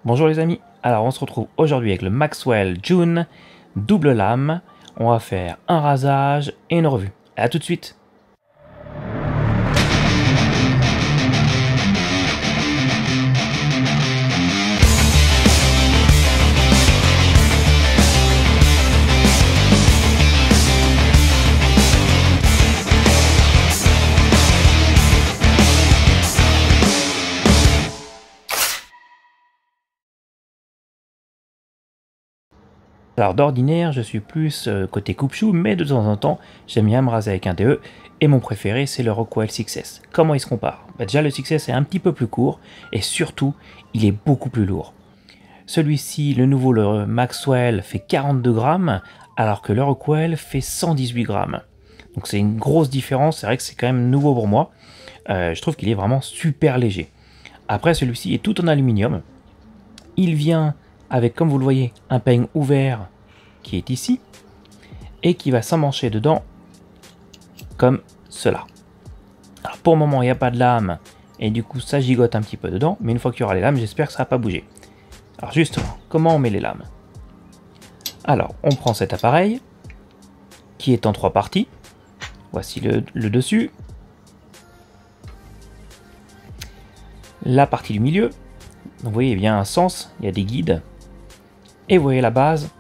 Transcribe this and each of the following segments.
Bonjour les amis, alors on se retrouve aujourd'hui avec le Maxwell June double lame. On va faire un rasage et une revue. A tout de suite. Alors d'ordinaire, je suis plus côté coupe-chou, mais de temps en temps, j'aime bien me raser avec un DE, et mon préféré c'est le Rockwell Success. Comment il se compare? Déjà le Success est un petit peu plus court, et surtout, il est beaucoup plus lourd. Celui-ci, le nouveau, le Maxwell, fait 42 grammes, alors que le Rockwell fait 118 grammes. Donc c'est une grosse différence, c'est vrai que c'est quand même nouveau pour moi. Je trouve qu'il est vraiment super léger. Après, celui-ci est tout en aluminium. Il vient avec, comme vous le voyez, un peigne ouvert qui est ici et qui va s'emmancher dedans comme cela. Alors pour le moment, il n'y a pas de lame et du coup ça gigote un petit peu dedans, mais une fois qu'il y aura les lames, j'espère que ça va pas bouger. Alors justement, comment on met les lames? Alors on prend cet appareil qui est en 3 parties. Voici le dessus, la partie du milieu. Donc vous voyez, il y a un sens, il y a des guides. Et vous voyez la base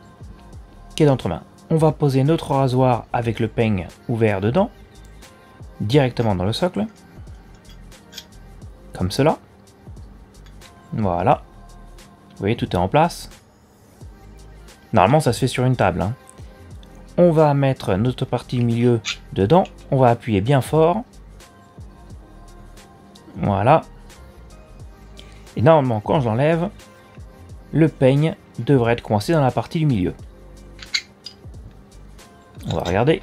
qui est d'entremain. On va poser notre rasoir avec le peigne ouvert dedans, directement dans le socle, comme cela. Voilà. Vous voyez, tout est en place. Normalement, ça se fait sur une table, hein. On va mettre notre partie milieu dedans. On va appuyer bien fort. Voilà. Et normalement, quand je l'enlève, le peigne devrait être coincé dans la partie du milieu. On va regarder.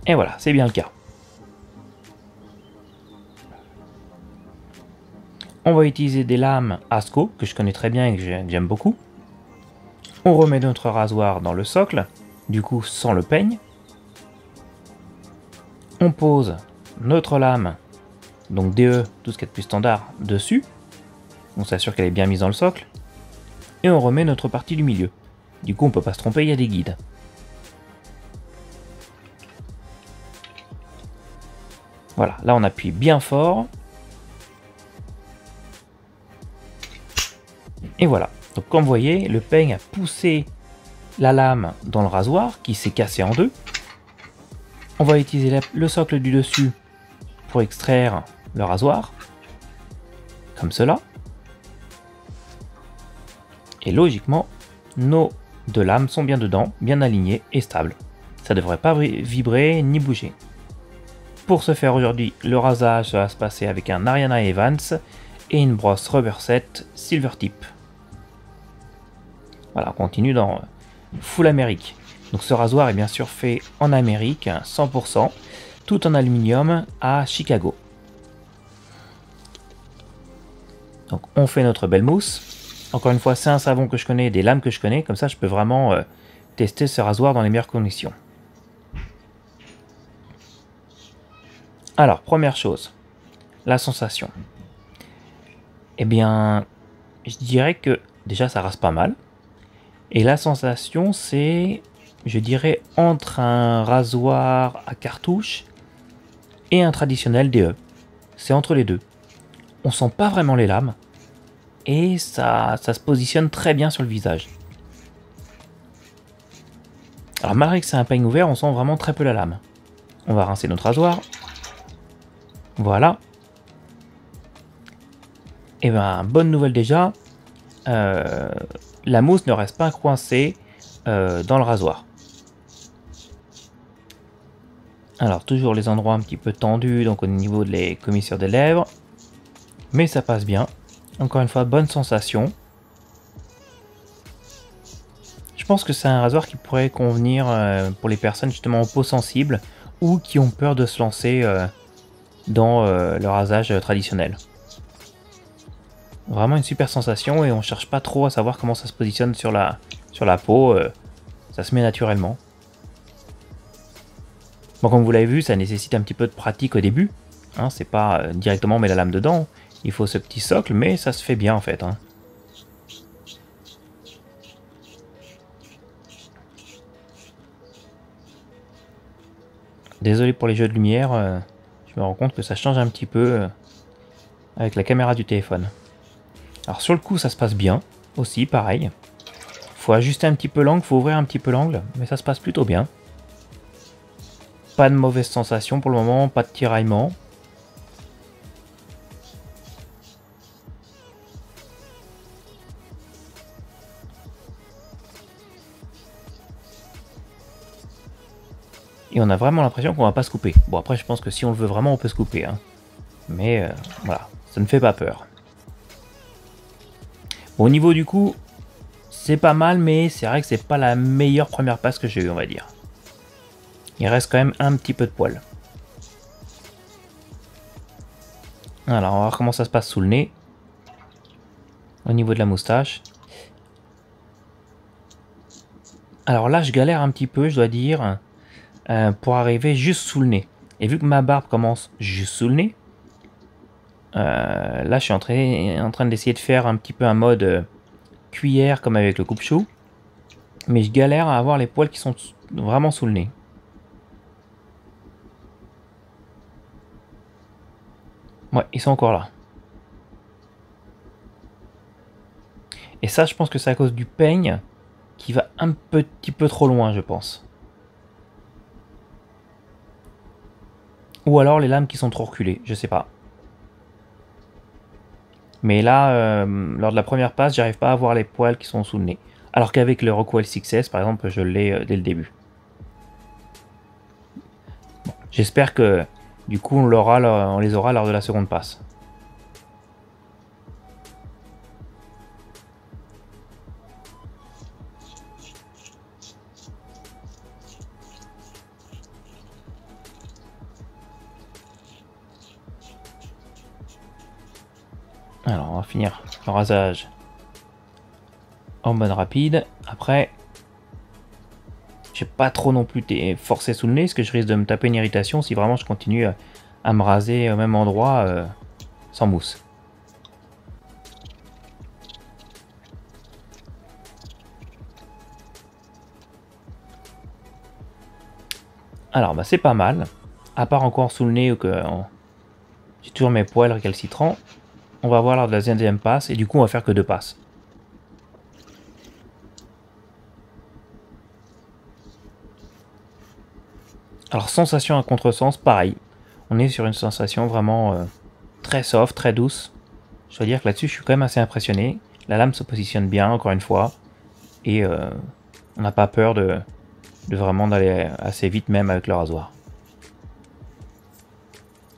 Et voilà, c'est bien le cas. On va utiliser des lames ASCO, que je connais très bien et que j'aime beaucoup. On remet notre rasoir dans le socle, du coup sans le peigne. On pose notre lame, donc DE, tout ce qui est de plus standard, dessus. On s'assure qu'elle est bien mise dans le socle. Et on remet notre partie du milieu. Du coup, on ne peut pas se tromper, il y a des guides. Voilà, là on appuie bien fort. Et voilà. Donc comme vous voyez, le peigne a poussé la lame dans le rasoir qui s'est cassé en deux. On va utiliser le socle du dessus pour extraire le rasoir. Comme cela. Et logiquement, nos deux lames sont bien dedans, bien alignées et stables. Ça ne devrait pas vibrer ni bouger. Pour ce faire aujourd'hui, le rasage va se passer avec un Ariana Evans et une brosse Rubber Set Silver Tip. Voilà, on continue dans Full Amérique. Donc ce rasoir est bien sûr fait en Amérique, 100%, tout en aluminium à Chicago. Donc on fait notre belle mousse. Encore une fois, c'est un savon que je connais, des lames que je connais, comme ça je peux vraiment tester ce rasoir dans les meilleures conditions. Alors, première chose, la sensation. Eh bien, je dirais que déjà ça rase pas mal. Et la sensation, c'est, je dirais, entre un rasoir à cartouche et un traditionnel DE. C'est entre les deux. On sent pas vraiment les lames. Et ça se positionne très bien sur le visage. Alors malgré que c'est un peigne ouvert, on sent vraiment très peu la lame. On va rincer notre rasoir. Voilà. Et ben bonne nouvelle déjà, la mousse ne reste pas coincée dans le rasoir. Alors toujours les endroits un petit peu tendus, donc au niveau des commissures des lèvres. Mais ça passe bien. Encore une fois, bonne sensation. Je pense que c'est un rasoir qui pourrait convenir pour les personnes justement aux peaux sensibles ou qui ont peur de se lancer dans le rasage traditionnel. Vraiment une super sensation et on cherche pas trop à savoir comment ça se positionne sur la peau. Ça se met naturellement. Bon, comme vous l'avez vu, ça nécessite un petit peu de pratique au début. Hein, c'est pas directement on met la lame dedans. Il faut ce petit socle, mais ça se fait bien en fait. Hein. Désolé pour les jeux de lumière, je me rends compte que ça change un petit peu avec la caméra du téléphone. Alors sur le coup ça se passe bien, aussi pareil. Faut ajuster un petit peu l'angle, faut ouvrir un petit peu l'angle, mais ça se passe plutôt bien. Pas de mauvaise sensation pour le moment, pas de tiraillement. Et on a vraiment l'impression qu'on va pas se couper. Bon après je pense que si on le veut vraiment on peut se couper. Hein. Mais voilà, ça ne fait pas peur. Bon, au niveau du coup, c'est pas mal, mais c'est vrai que c'est pas la meilleure première passe que j'ai eue, on va dire. Il reste quand même un petit peu de poil. Alors on va voir comment ça se passe sous le nez. Au niveau de la moustache. Alors là je galère un petit peu, je dois dire. Pour arriver juste sous le nez. Et vu que ma barbe commence juste sous le nez, là je suis en train d'essayer de faire un petit peu un mode cuillère comme avec le coupe-chou. Mais je galère à avoir les poils qui sont vraiment sous le nez. Ouais, ils sont encore là. Et ça je pense que c'est à cause du peigne qui va un petit peu trop loin, je pense. Ou alors les lames qui sont trop reculées, je sais pas. Mais là, lors de la première passe, j'arrive pas à voir les poils qui sont sous le nez. Alors qu'avec le Rockwell Success, par exemple, je l'ai dès le début. Bon, j'espère que du coup on les aura lors de la seconde passe. Alors on va finir le rasage en mode rapide. Après, je vais pas trop non plus forcer sous le nez, parce que je risque de me taper une irritation si vraiment je continue à me raser au même endroit sans mousse. Alors bah c'est pas mal, à part encore sous le nez où j'ai toujours mes poils récalcitrants. On va voir lors de la deuxième passe, et du coup on va faire que 2 passes. Alors sensation à contresens, pareil. On est sur une sensation vraiment très soft, très douce. Je dois dire que là-dessus je suis quand même assez impressionné. La lame se positionne bien, encore une fois. Et on n'a pas peur de vraiment d'aller assez vite même avec le rasoir.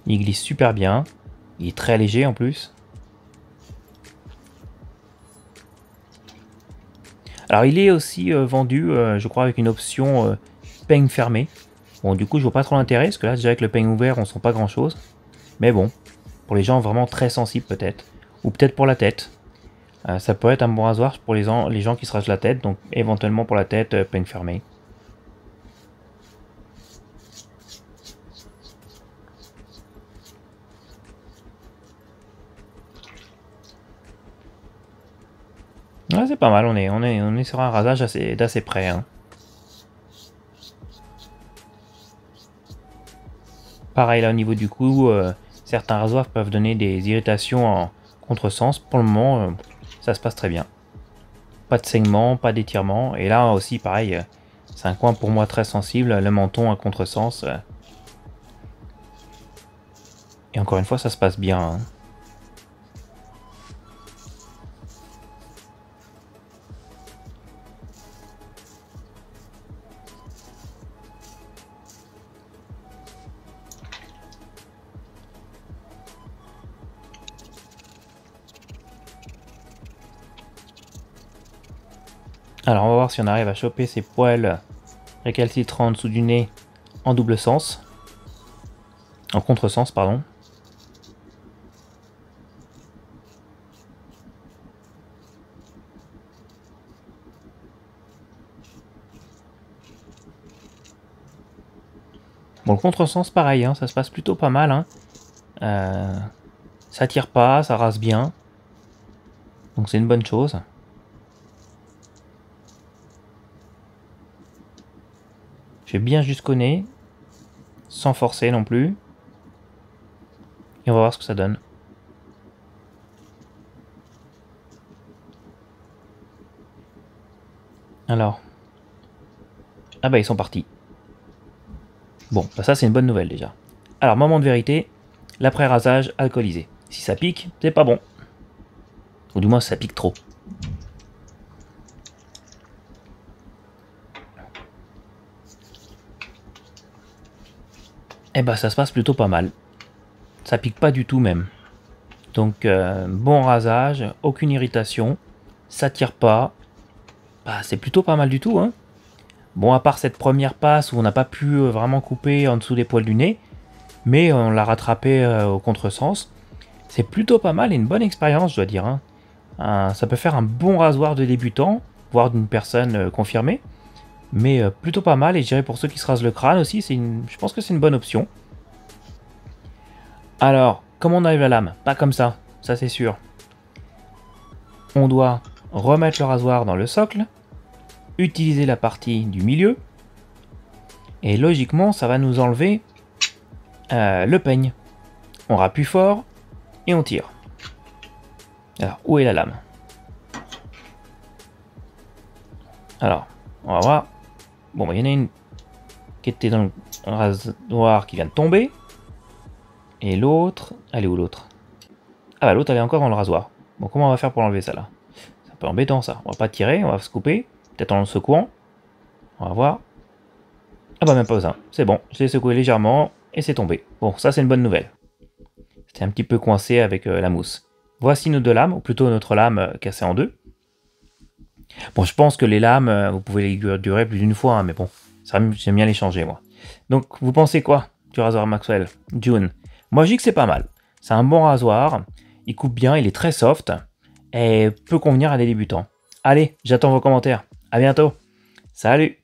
Il glisse super bien. Il est très léger en plus. Alors il est aussi vendu, je crois, avec une option peigne fermé. Bon, du coup je vois pas trop l'intérêt, parce que là déjà avec le peigne ouvert on sent pas grand chose. Mais bon, pour les gens vraiment très sensibles peut-être. Ou peut-être pour la tête. Ça peut être un bon rasoir pour les gens qui se rasent la tête, donc éventuellement pour la tête, peigne fermé. Ouais, c'est pas mal, on est sur un rasage d'assez près. Hein. Pareil là au niveau du cou, certains rasoirs peuvent donner des irritations en contresens. Pour le moment, ça se passe très bien. Pas de saignement, pas d'étirement. Et là aussi pareil, c'est un coin pour moi très sensible, le menton à contresens. Et encore une fois ça se passe bien. Hein. Alors on va voir si on arrive à choper ces poils récalcitrants en dessous du nez en double sens. En contresens, pardon. Bon, le contresens, pareil, hein, ça se passe plutôt pas mal. Hein. Ça tire pas, ça rase bien. Donc c'est une bonne chose. Je vais bien jusqu'au nez. sans forcer non plus. Et on va voir ce que ça donne. Alors. Ah bah ils sont partis. Bon, bah ça c'est une bonne nouvelle déjà. Alors, moment de vérité, l'après-rasage alcoolisé. Si ça pique, c'est pas bon. Ou du moins ça pique trop. Eh bah ça se passe plutôt pas mal. Ça pique pas du tout même. Donc bon rasage, aucune irritation, ça tire pas. Bah c'est plutôt pas mal du tout hein. Bon à part cette première passe où on n'a pas pu vraiment couper en dessous des poils du nez, mais on l'a rattrapé au contresens. C'est plutôt pas mal et une bonne expérience je dois dire hein. Ça peut faire un bon rasoir de débutant, voire d'une personne confirmée. Mais plutôt pas mal et je dirais pour ceux qui se rasent le crâne aussi, je pense que c'est une bonne option. Alors, comment on enlève la lame? Pas comme ça c'est sûr. On doit remettre le rasoir dans le socle, utiliser la partie du milieu, et logiquement ça va nous enlever le peigne. On rappuie fort et on tire. Alors, où est la lame? Alors, on va voir. Bon, il y en a une qui était dans le rasoir qui vient de tomber. Et l'autre... Elle est où l'autre? Ah bah l'autre elle est encore dans le rasoir. Bon, comment on va faire pour enlever ça là? C'est un peu embêtant ça. On va pas tirer, on va se couper. Peut-être en le secouant. On va voir. Ah bah même pas ça. C'est bon, je l'ai secoué légèrement et c'est tombé. Bon, ça c'est une bonne nouvelle. C'était un petit peu coincé avec la mousse. Voici nos deux lames, ou plutôt notre lame cassée en deux. Bon, je pense que les lames, vous pouvez les durer plus d'une fois, hein, mais bon, j'aime bien les changer moi. Donc, vous pensez quoi du rasoir Maxwell June? Moi je dis que c'est pas mal. C'est un bon rasoir, il coupe bien, il est très soft et peut convenir à des débutants. Allez, j'attends vos commentaires. À bientôt. Salut!